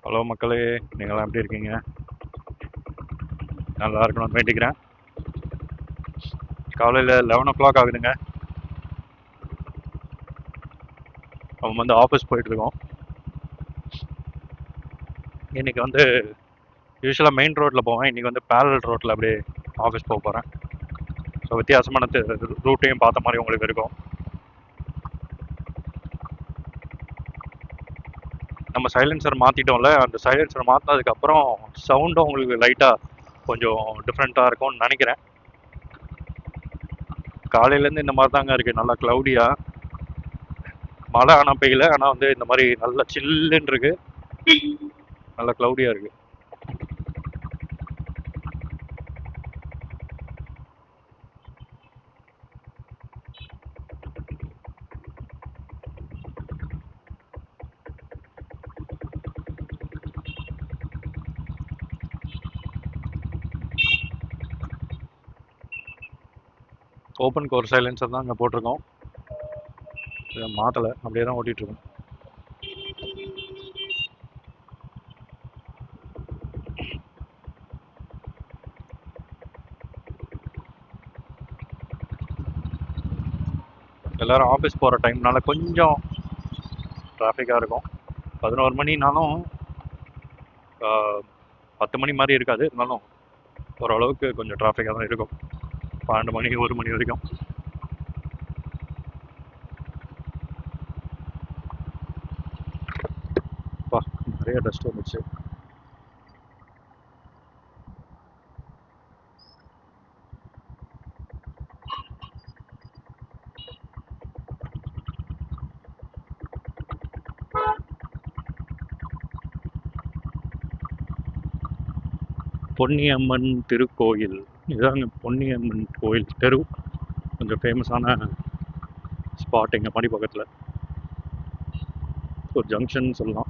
Hello மக்களே, நீங்களாம் எப்படி இருக்கீங்க? நல்லா இருக்கணும்னு வேண்டிக்கிறேன். காலையில் 11 o'clock ஆகுதுங்க. அவன் வந்து ஆஃபீஸ் போயிட்டுருக்கோம். இன்றைக்கி வந்து யூஸ்வலாக மெயின் ரோட்டில் போவேன். இன்றைக்கி வந்து பேரல் ரோட்டில் அப்படியே ஆஃபீஸ் போக போகிறேன். ஸோ வித்தியாசமான ரூட்டையும் பார்த்த மாதிரி உங்களுக்கு இருக்கும். நம்ம சைலன்சர் மாற்றிட்டோம்ல, அந்த சைலன்சர் மாற்றினதுக்கப்புறம் சவுண்டும் உங்களுக்கு லைட்டாக கொஞ்சம் டிஃப்ரெண்ட்டாக இருக்கும்னு நினைக்கிறேன். காலையிலேருந்து இந்த மாதிரி தாங்க இருக்குது, நல்லா க்ளவுடியாக. மழை ஆனால் பெய்யல, ஆனால் வந்து இந்த மாதிரி நல்லா சில்லுன்னு இருக்கு, நல்லா க்ளவுடியாக இருக்குது. ஓப்பன் கோர் சைலன்சர் தான் இங்கே போட்டிருக்கோம். மாற்றலை, அப்படியே தான் ஓட்டிகிட்ருக்கோம். எல்லோரும் ஆஃபீஸ் போகிற டைம்னால கொஞ்சம் டிராஃபிக்காக இருக்கும். 11 மணினாலும் 10 மணி மாதிரி இருக்காது, இருந்தாலும் ஓரளவுக்கு கொஞ்சம் டிராஃபிக்காக தான் இருக்கும். 12 மணி 1 மணி வரைக்கும். நிறைய டஸ்ட் வந்துச்சு. பொன்னியம்மன் திருக்கோயில், இதுதாங்க பொன்னியம்மன் கோயில் தெரு. கொஞ்சம் ஃபேமஸான ஸ்பாட் எங்கள் மணி பக்கத்தில், ஒரு ஜங்ஷன் சொல்லலாம்.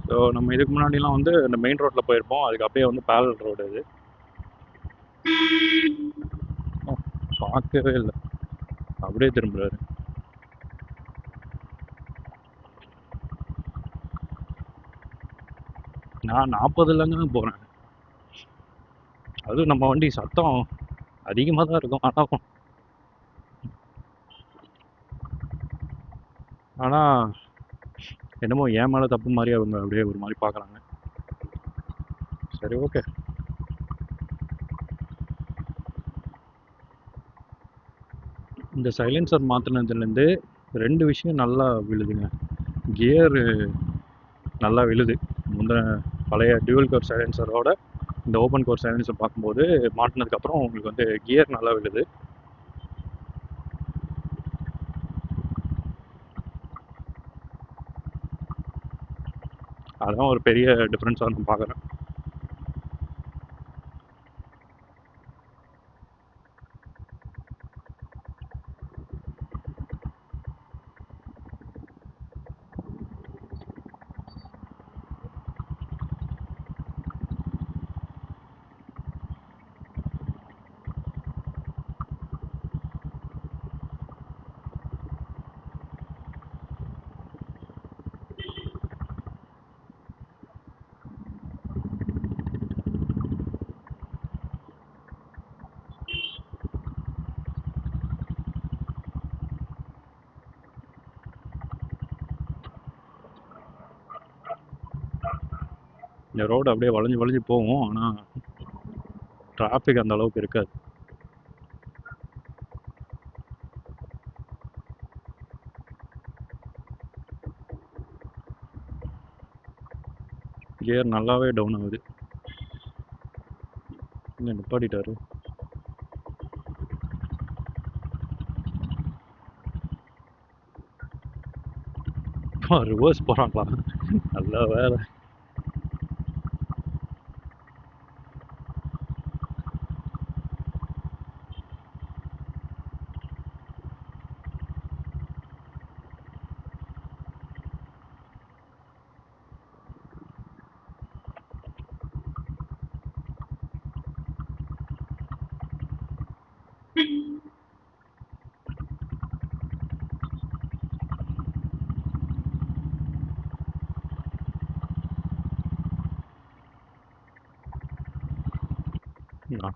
ஸோ நம்ம இதுக்கு முன்னாடிலாம் வந்து இந்த மெயின் ரோட்டில் போயிருப்போம், அதுக்கு அப்படியே வந்து பேரல் ரோடு இது. பார்க்கவே இல்லை, அப்படியே திரும்புறாரு. நான் 40லங்க தான் போகிறேன். அதுவும் நம்ம வண்டி சத்தம் அதிகமாக தான் இருக்கும். ஆனால் என்னமோ ஏன் மேலே தப்பு மாதிரி அவங்க அப்படியே ஒரு மாதிரி பார்க்குறாங்க. சரி, ஓகே. இந்த சைலன்சர் மாற்றினதுலேருந்து 2 விஷயம் நல்லா விழுதுங்க. கியரு நல்லா விழுது. பழைய டியூவல் கோர் சைலன்சரோட இந்த ஓப்பன் கோர் சைலன்சர் பார்க்கும்போது மாட்டினதுக்கப்புறம் உங்களுக்கு வந்து கியர் நல்லா விழுது. அதான் ஒரு பெரிய டிஃப்ரென்ஸாக நான் பார்க்குறேன். இந்த ரோடு அப்படியே வளைஞ்சு வளைஞ்சு போகும், ஆனால் டிராஃபிக் அந்த அளவுக்கு இருக்காது. கியர் நல்லாவே டவுன் ஆகுது. இன்னும் நிப்பாட்டிட்டாரு. ரிவர்ஸ் போகிறாங்களா? நல்ல வேலை.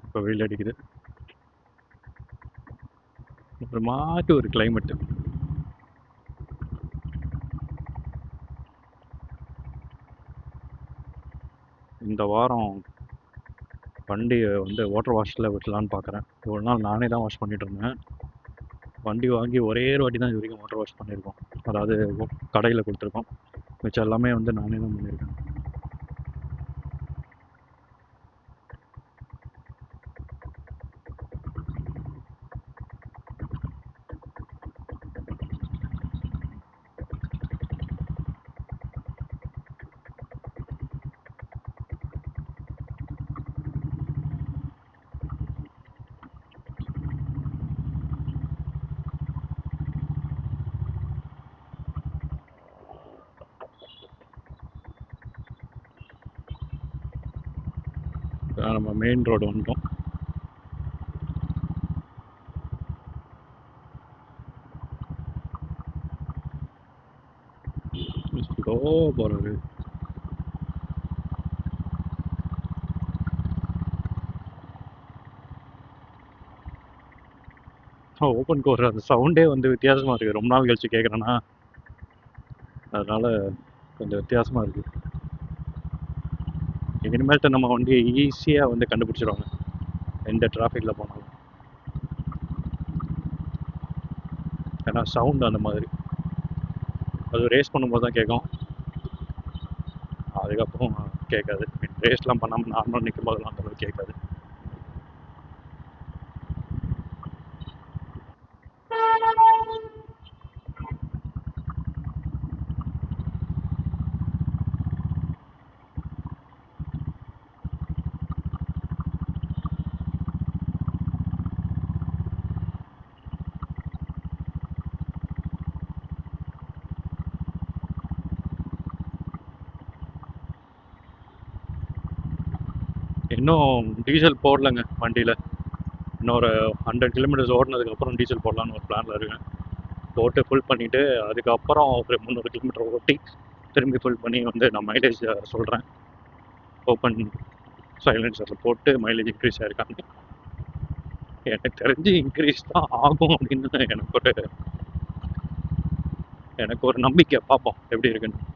இப்போ வெயில் அடிக்குது. ஒரு மாதிரி ஒரு கிளைமேட்டு. இந்த வாரம் வண்டியை வந்து வாட்டர் வாஷில் விட்டலான்னு பார்க்குறேன். ஒரு நாள் நானே தான் வாஷ் பண்ணிட்டு இருந்தேன். வண்டி வாங்கி ஒரே ஒரு வாட்டி தான் இது வரைக்கும் வாட்டர் வாஷ் பண்ணியிருக்கோம். அதாவது கடையில் கொடுத்துருக்கோம். மிச்சம் எல்லாமே வந்து நானே தான் பண்ணியிருக்கேன். நம்ம மெயின் ரோடு வந்துட்டோம். ஸ்லோ போகிறாரு. ஓப்பன் கோர் அந்த சவுண்டே வந்து வித்தியாசமாக இருக்குது. ரொம்ப நாள் கழிச்சு கேட்குறேன்னா அதனால் கொஞ்சம் வித்தியாசமாக இருக்குது. இனிமேல்ட்டு நம்ம வண்டியை ஈஸியாக வந்து கண்டுபிடிச்சிருவாங்க எந்த டிராஃபிக்கில் போனாலும். ஏன்னா சவுண்டு அந்த மாதிரி அது ரேஸ் பண்ணும்போது தான் கேட்கும். அதுக்கப்புறம் கேட்காது. ரேஸ்லாம் பண்ணாமல் நார்மலாக நிற்கும் போதெல்லாம் அந்தளவுக்கு கேட்காது. இன்னும் டீசல் போடலைங்க வண்டியில். இன்னொரு 100 கிலோமீட்டர்ஸ் ஓடினதுக்கப்புறம் டீசல் போடலான்னு ஒரு பிளானில் இருக்கேன். போட்டு ஃபுல் பண்ணிவிட்டு அதுக்கப்புறம் ஒரு 300 கிலோமீட்டர் ஓட்டி திரும்பி ஃபுல் பண்ணி வந்து நான் மைலேஜ் சொல்கிறேன். ஓப்பன் சைலன்சரில் போட்டு மைலேஜ் இன்க்ரீஸ் ஆகிருக்காங்க. எனக்கு தெரிஞ்சு இன்க்ரீஸ் தான் ஆகும் அப்படின்னு எனக்கு ஒரு நம்பிக்கை. பார்ப்போம் எப்படி இருக்குன்னு.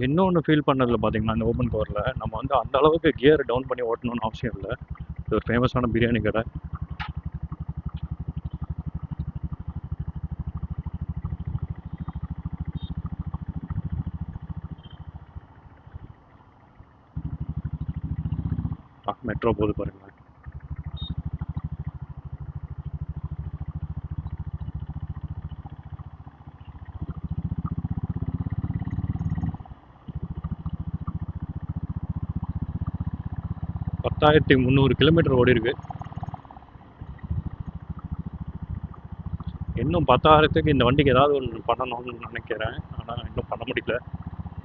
இன்னொன்று ஃபீல் பண்ணதில் பார்த்தீங்கன்னா இந்த ஓப்பன் கவரில் நம்ம வந்து அந்த அளவுக்கு கியர் டவுன் பண்ணி ஓட்டணும்னு அவசியம் இல்லை. இது ஒரு ஃபேமஸான பிரியாணி கடை. மெட்ரோ போது பாருங்கள். பத்தாயிரத்தி 300 கிலோமீட்டர் ஓடி இருக்கு. இன்னும் 10,000க்கு இந்த வண்டிக்கு ஏதாவது ஒன்று பண்ணணும்னு நினைக்கிறேன். ஆனால் இன்னும் பண்ண முடியல.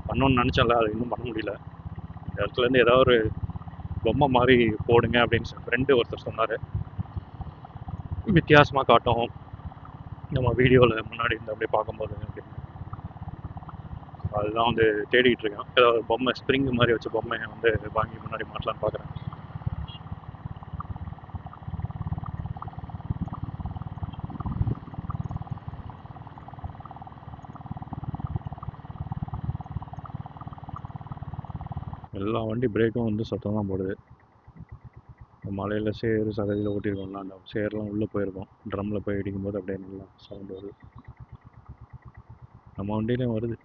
பண்ணணும்னு நினச்சேன்ல, அது இன்னும் பண்ண முடியல. இந்த இடத்துலேருந்து ஏதாவது ஒரு பொம்மை மாதிரி போடுங்க அப்படின்னு ஃப்ரெண்டு ஒருத்தர் சொன்னார். வித்தியாசமாக காட்டும் நம்ம வீடியோவில் முன்னாடி இருந்து அப்படியே பார்க்கும்போது அப்படின்னு. அதுதான் வந்து தேடிட்டு இருக்கேன். ஏதாவது பொம்மை ஸ்ப்ரிங் மாதிரி வச்ச பொம்மையை வந்து வாங்கி முன்னாடி மாட்டலான்னு பார்க்குறேன். எல்லா வண்டி பிரேக்கும் வந்து சத்தம் தான் போடுது. மலையில் சேறு சகதியில் ஓட்டியிருக்கோம்ல, அந்த சேரெலாம் உள்ளே போயிருக்கோம். ட்ரம்மில் போய் இடிக்கும்போது அப்படியே நல்லா சவுண்டு வருது. நம்ம வண்டியிலையும் வருது.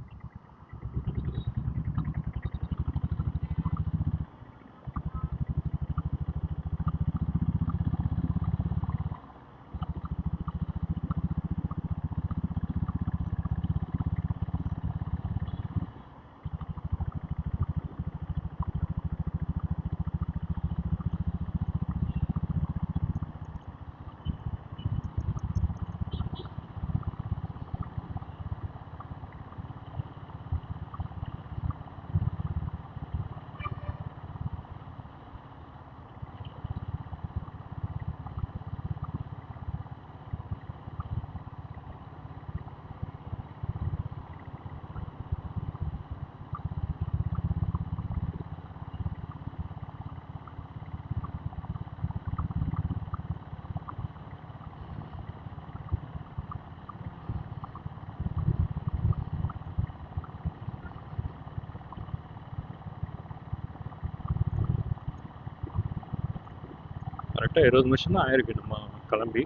கரெக்டாக 20 நிமிஷம் தான் ஆயிருக்கு நம்ம கிளம்பி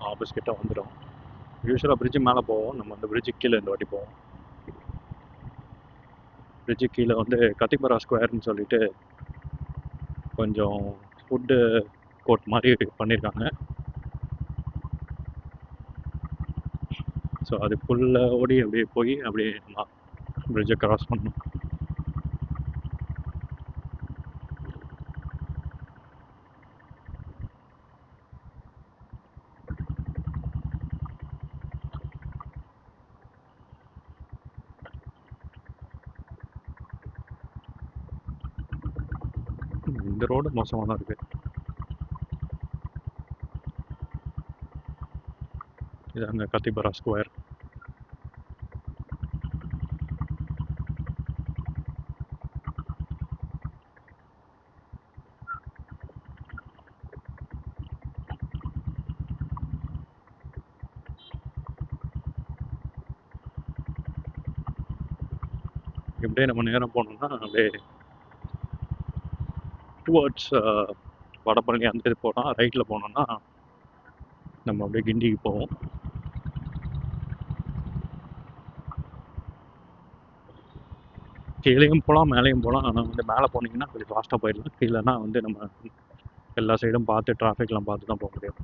ஆஃபீஸ் கிட்ட வந்துடும். யூஸ்வலாக பிரிட்ஜு மேலே போவோம், நம்ம அந்த பிரிட்ஜுக்கு கீழே இந்த வாட்டி போவோம். பிரிட்ஜு கீழே வந்து கத்திபரா ஸ்கொயர்னு சொல்லிட்டு கொஞ்சம் ஃபுட்டு கோர்ட் மாதிரி பண்ணியிருக்காங்க. ஸோ அதுக்குள்ளே ஓடி அப்படியே போய் அப்படியே நம்ம பிரிட்ஜை கிராஸ் பண்ணணும். இந்த ரோடு மோசமாக தான் இருக்குது. இது அங்கே கத்திபரா ஸ்கொயர். இப்படியே நம்ம நேரம் போனோம்னா அப்படியே டுவர்ட்ஸ் வடபழனி அந்த இது போனால் ரைட்டில் போனோம்னா நம்ம அப்படியே கிண்டிக்கு போவோம். கீழேயும் போகலாம் மேலேயும் போகலாம். ஆனால் வந்து மேலே போனீங்கன்னா கொஞ்சம் ஃபாஸ்ட்டாக போயிடலாம். கீழேனா வந்து நம்ம எல்லா சைடும் பார்த்து டிராஃபிக்லாம் பார்த்து தான் போக முடியும்.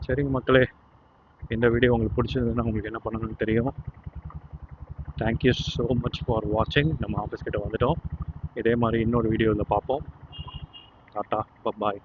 சரிங்க மக்களே, இந்த வீடியோ உங்களுக்கு பிடிச்சிருந்ததுன்னா உங்களுக்கு என்ன பண்ணணும்னு தெரியும். தேங்க்யூ ஸோ மச் ஃபார் வாட்சிங். நம்ம ஆஃபீஸ் கிட்ட வந்துட்டோம். இதே மாதிரி இன்னொரு வீடியோவில் பார்ப்போம். டாட்டா, பாய்.